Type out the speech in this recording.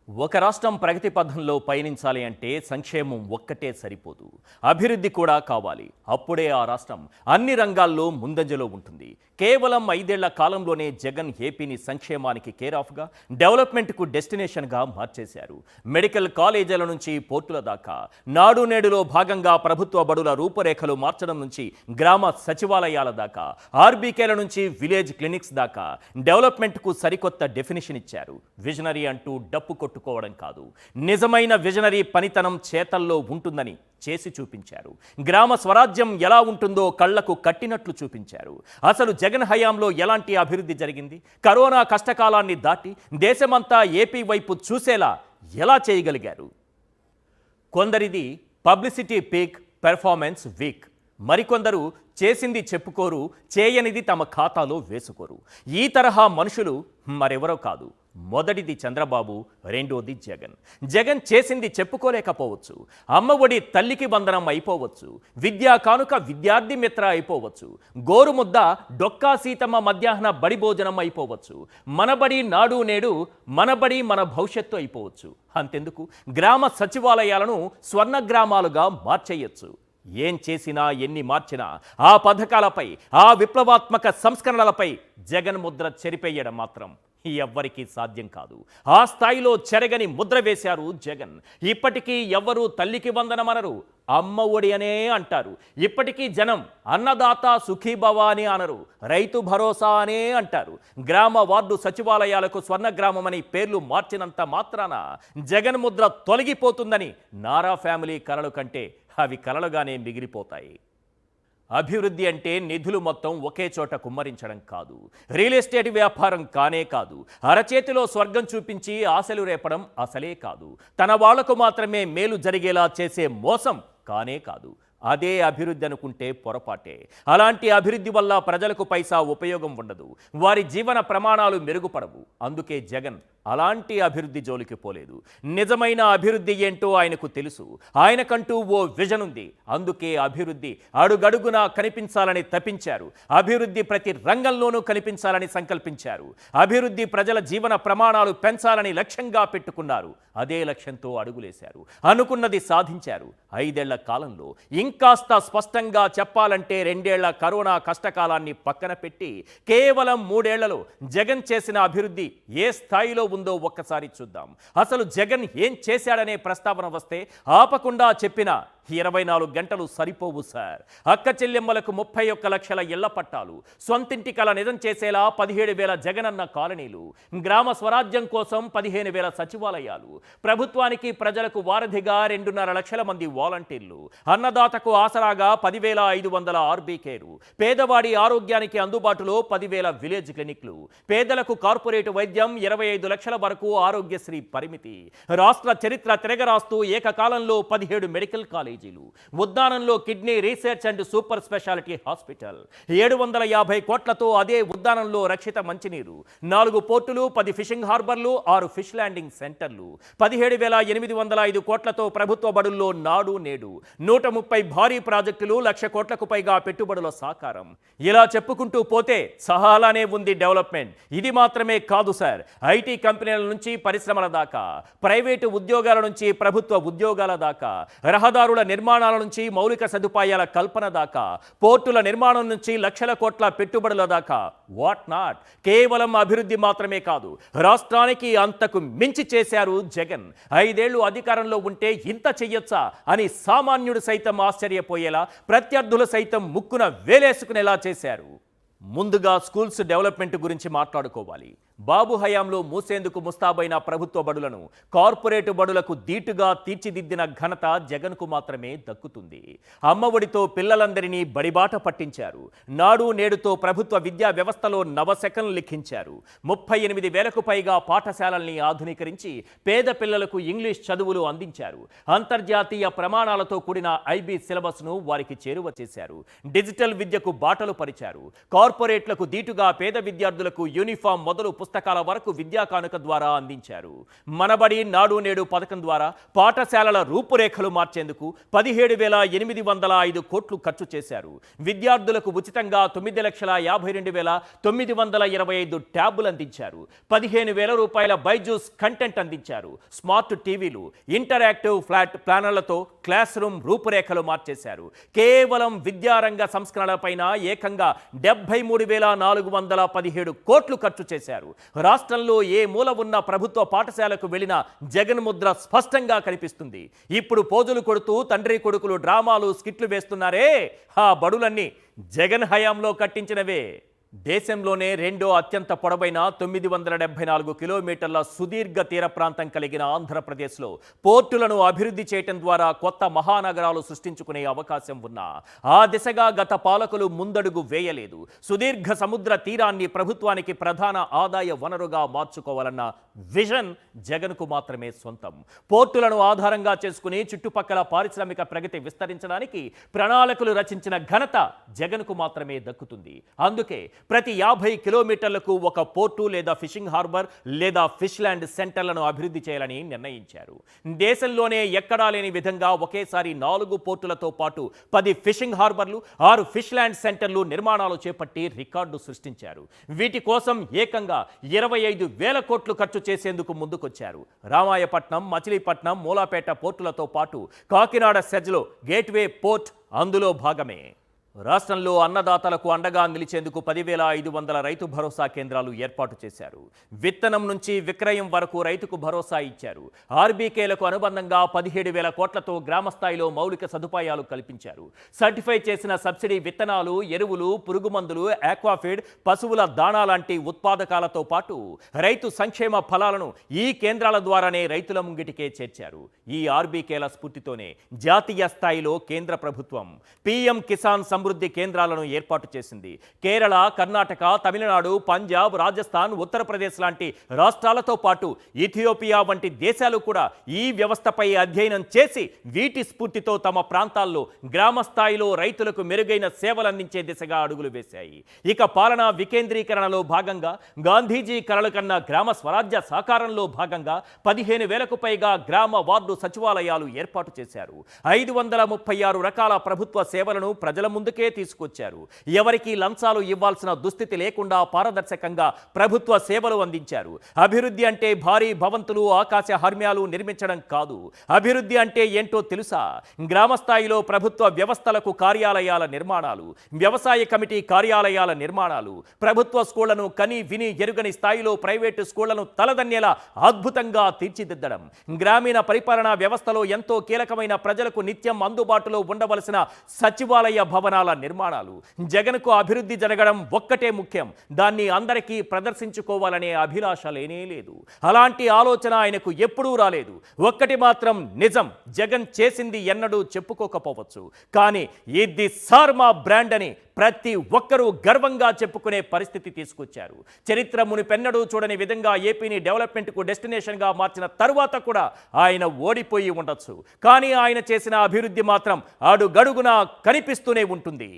ఒక రాష్ట్రం ప్రగతి పథంలో పయనించాలి అంటే సంక్షేమం ఒక్కటే సరిపోదు, అభివృద్ధి కూడా కావాలి. అప్పుడే ఆ రాష్ట్రం అన్ని రంగాల్లో ముందంజలో ఉంటుంది. కేవలం 5 ఏళ్ల కాలంలోనే జగన్ ఏపీని సంక్షేమానికి కేర్ ఆఫ్గా, డెవలప్మెంట్కు డెస్టినేషన్గా మార్చేశారు. మెడికల్ కాలేజీల నుంచి పోర్టుల దాకా, నాడు నేడులో భాగంగా ప్రభుత్వ బడుల రూపురేఖలు మార్చడం నుంచి గ్రామ సచివాలయాల దాకా, ఆర్బీకేల నుంచి విలేజ్ క్లినిక్స్ దాకా డెవలప్మెంట్కు సరికొత్త డెఫినిషన్ ఇచ్చారు. విజనరీ అంటూ డప్పు కొట్టుకోవడం కాదు, నిజమైన విజనరీ పనితనం చేతల్లో ఉంటుందని చేసి చూపించారు. గ్రామ స్వరాజ్యం ఎలా ఉంటుందో కళ్లకు కట్టినట్లు చూపించారు. అసలు జగన్ హయాంలో ఎలాంటి అభివృద్ధి జరిగింది? కరోనా కష్టకాలాన్ని దాటి దేశమంతా ఏపీ వైపు చూసేలా ఎలా చేయగలిగారు? కొందరిది పబ్లిసిటీ పీక్, పెర్ఫార్మెన్స్ వీక్. మరికొందరు చేసింది చెప్పుకోరు, చేయనిది తమ ఖాతాలో వేసుకోరు. ఈ తరహా మనుషులు మరెవరో కాదు, మొదటిది చంద్రబాబు, రెండోది జగన్. జగన్ చేసింది చెప్పుకోలేకపోవచ్చు, అమ్మఒడి తల్లికి వందనం అయిపోవచ్చు, విద్యా కానుక విద్యార్థి మిత్ర అయిపోవచ్చు, గోరుముద్ద డొక్కా సీతమ్మ మధ్యాహ్న బడి భోజనం అయిపోవచ్చు, మనబడి నాడు నేడు మనబడి మన భవిష్యత్తు అయిపోవచ్చు. అంతెందుకు, గ్రామ సచివాలయాలను స్వర్ణ గ్రామాలుగా మార్చేయచ్చు. ఏం చేసినా ఎన్ని మార్చినా ఆ పథకాలపై, ఆ విప్లవాత్మక సంస్కరణలపై జగన్ ముద్ర చెరిపేయడం మాత్రం ఎవ్వరికీ సాధ్యం కాదు. ఆ స్థాయిలో చెరగని ముద్ర వేశారు జగన్. ఇప్పటికీ ఎవ్వరూ తల్లికి వందనమనరు, అమ్మ ఒడి అనే అంటారు. ఇప్పటికీ జనం అన్నదాత సుఖీభవ అని అనరు, రైతు భరోసా అనే అంటారు. గ్రామ వార్డు సచివాలయాలకు స్వర్ణగ్రామమని పేర్లు మార్చినంత మాత్రాన జగన్ ముద్ర తొలగిపోతుందని నారా ఫ్యామిలీ కలలు కంటే అవి కలలుగానే మిగిలిపోతాయి. అభివృద్ధి అంటే నిధులు మొత్తం ఒకే చోట కుమ్మరించడం కాదు, రియల్ ఎస్టేట్ వ్యాపారం కానే కాదు, అరచేతిలో స్వర్గం చూపించి ఆశలు రేపడం అసలే కాదు, తన వాళ్లకు మాత్రమే మేలు జరిగేలా చేసే మోసం కానే కాదు. అదే అభివృద్ధి అనుకుంటే పొరపాటే. అలాంటి అభివృద్ధి వల్ల ప్రజలకు పైసా ఉపయోగం ఉండదు, వారి జీవన ప్రమాణాలు మెరుగుపడవు. అందుకే జగన్ అలాంటి అభివృద్ధి జోలికి పోలేదు. నిజమైన అభివృద్ధి ఏంటో ఆయనకు తెలుసు. ఆయనకంటూ ఓ విజన్ ఉంది. అందుకే అభివృద్ధి అడుగడుగునా కనిపించాలని తపించారు. అభివృద్ధి ప్రతి రంగంలోనూ కనిపించాలని సంకల్పించారు. అభివృద్ధి ప్రజల జీవన ప్రమాణాలు పెంచాలని లక్ష్యంగా పెట్టుకున్నారు. అదే లక్ష్యంతో అడుగులేశారు. అనుకున్నది సాధించారు. 5 ఏళ్ల కాలంలో ఇంకాస్త స్పష్టంగా చెప్పాలంటే 2 ఏళ్ల కరోనా కష్టకాలాన్ని పక్కన పెట్టి కేవలం 3 ఏళ్లలో జగన్ చేసిన అభివృద్ధి ఏ స్థాయిలో ఉందో ఒక్కసారి చూద్దాం. అసలు జగన్ ఏం చేశాడనే ప్రస్తావన వస్తే ఆపకుండా చెప్పిన 24 గంటలు సరిపోవు సార్. అక్క చెల్లెమ్మలకు 31 లక్షల ఇళ్ల పట్టాలు, సొంతింటి కల నిజం చేసేలా 17,000 జగనన్న కాలనీలు, గ్రామ స్వరాజ్యం కోసం 15,000 సచివాలయాలు, ప్రభుత్వానికి ప్రజలకు వారధిగా 2.5 లక్షల మంది వాలంటీర్లు, అన్నదాతకు ఆసరాగా 10,500 ఆర్బీకేలు, పేదవాడి ఆరోగ్యానికి అందుబాటులో 10,000 విలేజ్ క్లినిక్లు, పేదలకు కార్పొరేట్ వైద్యం, 25 లక్షల వరకు ఆరోగ్యశ్రీ పరిమితి, రాష్ట్ర చరిత్ర తిరగరాస్తూ ఏకకాలంలో 17 మెడికల్ కాలేజీలు, ఉద్దానంలో kidney research and super speciality hospital, 750 కోట్లతో అదే ఉద్దానంలో రక్షిత మంచినీరు, 4 పోర్టులు, 10 ఫిషింగ్ హార్బర్లు, 6 ఫిష్ ల్యాండింగ్ సెంటర్లు, 17,805 కోట్లతో ప్రభుత్వ బడుల్లో నాడు నేడు, 130 భారీ ప్రాజెక్టులు, 1,00,000 కోట్లకు పైగా పెట్టుబడుల సాకారం. ఇలా చెప్పుకుంటూ పోతే చాలానే ఉంది డెవలప్మెంట్. ఇది మాత్రమే కాదు సార్. ఐటీ కంపెనీల నుంచి పరిశ్రమల దాకా, ప్రైవేటు ఉద్యోగాల నుంచి ప్రభుత్వ ఉద్యోగాల దాకా, రహదారుల నిర్మాణాల నుంచి మౌలిక సదుపాయాల కల్పన దాకా, పోర్టుల నిర్మాణం నుంచి లక్షల కోట్ల పెట్టుబడుల దాకా, వాట్ నాట్. కేవలం అభివృద్ధి మాత్రమే కాదు, రాష్ట్రానికి అంతకు మించి చేశారు జగన్. 5 ఏళ్లు అధికారంలో ఉంటే ఇంత చెయ్యొచ్చా అని సామాన్యుడు సైతం ఆశ్చర్యపోయేలా, ప్రత్యర్థులు సైతం ముక్కున వేలేసుకునేలా చేశారు. ముందుగా స్కూల్స్ డెవలప్మెంట్ గురించి మాట్లాడుకోవాలి. బాబు హయాంలో మూసేందుకు ముస్తాబైన ప్రభుత్వ బడులను కార్పొరేట్ బడులకు దీటుగా తీర్చిదిద్దిన ఘనత జగన్కు మాత్రమే దక్కుతుంది. అమ్మఒడితో పిల్లలందరినీ బడిబాట పట్టించారు. నాడు నేడుతో ప్రభుత్వ విద్యా వ్యవస్థలో నవశకం లిఖించారు. 38,000కు పైగా పాఠశాలల్ని ఆధునీకరించి పేద పిల్లలకు ఇంగ్లీష్ చదువులు అందించారు. అంతర్జాతీయ ప్రమాణాలతో కూడిన ఐబీ సిలబస్ను వారికి చేరువ చేశారు. డిజిటల్ విద్యకు బాటలు పరిచారు. కార్పొరేట్లకు దీటుగా పేద విద్యార్థులకు యూనిఫామ్ మొదలు పుస్తకాల వరకు విద్యా కానుక ద్వారా అందించారు. మనబడి నాడు నేడు పథకం ద్వారా పాఠశాలల రూపురేఖలు మార్చేందుకు 17,805 కోట్లు ఖర్చు చేశారు. విద్యార్థులకు ఉచితంగా 9,52,925 ట్యాబులు అందించారు. 15,000 రూపాయల బైజూస్ కంటెంట్ అందించారు. స్మార్ట్ టీవీలు, ఇంటరాక్టివ్ ఫ్లాట్ ప్లానర్లతో క్లాస్ రూమ్ రూపురేఖలు మార్చేశారు. కేవలం విద్యారంగ సంస్కరణలపైన ఏకంగా 73,417 కోట్లు ఖర్చు చేశారు. రాష్ట్రంలో ఏ మూల ఉన్న ప్రభుత్వ పాఠశాలకు వెళ్లిన జగన్ ముద్ర స్పష్టంగా కనిపిస్తుంది. ఇప్పుడు పోజులు కొడుతూ తండ్రి కొడుకులు డ్రామాలు స్కిట్లు వేస్తున్నారే, ఆ బడులన్నీ జగన్ హయాంలో కట్టించినవే. దేశంలోనే రెండో అత్యంత పొడవైన 974 కిలోమీటర్ల సుదీర్ఘ తీర ప్రాంతం కలిగిన ఆంధ్రప్రదేశ్లో పోర్టులను అభివృద్ధి చేయటం ద్వారా కొత్త మహానగరాలు సృష్టించుకునే అవకాశం ఉన్నా ఆ దిశగా గత పాలకులు ముందడుగు వేయలేదు. సుదీర్ఘ సముద్ర తీరాన్ని ప్రభుత్వానికి ప్రధాన ఆదాయ వనరుగా మార్చుకోవాలన్న విజన్ జగన్కు మాత్రమే సొంతం. పోర్టులను ఆధారంగా చేసుకుని చుట్టుపక్కల పారిశ్రామిక ప్రగతి విస్తరించడానికి ప్రణాళికలు రచించిన ఘనత జగన్కు మాత్రమే దక్కుతుంది. అందుకే ప్రతి 50 కిలోమీటర్లకు ఒక పోర్టు లేదా ఫిషింగ్ హార్బర్ లేదా ఫిష్ ల్యాండ్ సెంటర్లను అభివృద్ధి చేయాలని నిర్ణయించారు. దేశంలోనే ఎక్కడా లేని విధంగా ఒకేసారి 4 పోర్టులతో పాటు 10 ఫిషింగ్ హార్బర్లు, 6 ఫిష్ ల్యాండ్ సెంటర్లు నిర్మాణాలు చేపట్టి రికార్డు సృష్టించారు. వీటి కోసం ఏకంగా 25,000 కోట్లు ఖర్చు చేసేందుకు ముందుకొచ్చారు. రామాయపట్నం, మచిలీపట్నం, మూలాపేట పోర్టులతో పాటు కాకినాడ సెజ్లో గేట్వే పోర్ట్ అందులో భాగమే. రాష్ట్రంలో అన్నదాతలకు అండగా నిలిచేందుకు 10,500 రైతు భరోసా కేంద్రాలు ఏర్పాటు చేశారు. విత్తనం నుంచి విక్రయం వరకు రైతుకు భరోసా ఇచ్చారు. ఆర్బీకేలకు అనుబంధంగా 17,000 కోట్లతో గ్రామస్థాయిలో మౌలిక సదుపాయాలు కల్పించారు. సర్టిఫై చేసిన సబ్సిడీ విత్తనాలు, ఎరువులు, పురుగుమందులు, ఆక్వాఫీడ్, పశువుల దాణా లాంటి ఉత్పాదకాలతో పాటు రైతు సంక్షేమ ఫలాలను ఈ కేంద్రాల ద్వారానే రైతుల ముంగిటికే చేర్చారు. ఈ ఆర్బీకేల స్ఫూర్తితోనే జాతీయ స్థాయిలో కేంద్ర ప్రభుత్వం పీఎం కిసాన్ సమృద్ధి కేంద్రాలను ఏర్పాటు చేసింది. కేరళ, కర్ణాటక, తమిళనాడు, పంజాబ్, రాజస్థాన్, ఉత్తరప్రదేశ్ లాంటి రాష్ట్రాలతో పాటు ఇథియోపియా వంటి దేశాలు కూడా ఈ వ్యవస్థపై అధ్యయనం చేసి వీటి స్ఫూర్తితో తమ ప్రాంతాల్లో గ్రామ స్థాయిలో రైతులకు మెరుగైన సేవలందించే దిశగా అడుగులు వేశాయి. ఇక పాలనా వికేంద్రీకరణలో భాగంగా గాంధీజీ కలలు కన్న గ్రామ స్వరాజ్య సాకారంలో భాగంగా 15,000కు పైగా గ్రామ వార్డు సచివాలయాలు ఏర్పాటు చేశారు. 536 రకాల ప్రభుత్వ సేవలను ప్రజల ముందుకే తీసుకొచ్చారు. ఎవరికి లంచాలు ఇవ్వాల్సిన దుస్థితి లేకుండా పారదర్శకంగా ప్రభుత్వ సేవలు అందించారు. అభివృద్ధి అంటే భారీ భవంతులు, ఆకాశ హర్మ్యాలు నిర్మించడం కాదు. అభివృద్ధి అంటే ఏంటో తెలుసా? గ్రామ స్థాయిలో ప్రభుత్వ వ్యవస్థలకు కార్యాలయాల నిర్మాణాలు, వ్యవసాయ కమిటీ కార్యాలయాల నిర్మాణాలు, ప్రభుత్వ స్కూళ్లను కని విని ఎరుగని స్థాయిలో ప్రైవేటు స్కూళ్లను తలదన్నేలా అద్భుతంగా తీర్చిదిద్దడం, గ్రామీణ పరిపాలనా వ్యవస్థలో ఎంతో కీలకమైన ప్రజలకు నిత్యం అందుబాటులో ఉండవలసిన సచివాలయ భవనాల నిర్మాణాలు. జగన్కు అభివృద్ధి జరగడం ఒక్కటే ముఖ్యం. దాన్ని అందరికీ ప్రదర్శించుకోవాలనే అభిలాష లేనే లేదు. అలాంటి ఆలోచన ఆయనకు ఎప్పుడూ రాలేదు. ఒక్కటి మాత్రం నిజం, జగన్ చేసింది ఎన్నడూ చెప్పుకోకపోవచ్చు, కానీ ఇది సార్మా బ్రాండ్ అని ప్రతి ఒక్కరూ గర్వంగా చెప్పుకునే పరిస్థితి తీసుకొచ్చారు. చరిత్ర మునిపెన్నడూ చూడని విధంగా ఏపీని డెవలప్మెంట్కు డెస్టినేషన్గా మార్చిన తరువాత కూడా ఆయన ఓడిపోయి ఉండొచ్చు, కానీ ఆయన చేసిన అభివృద్ధి మాత్రం అడుగడుగునా కనిపిస్తూనే ఉంటుంది.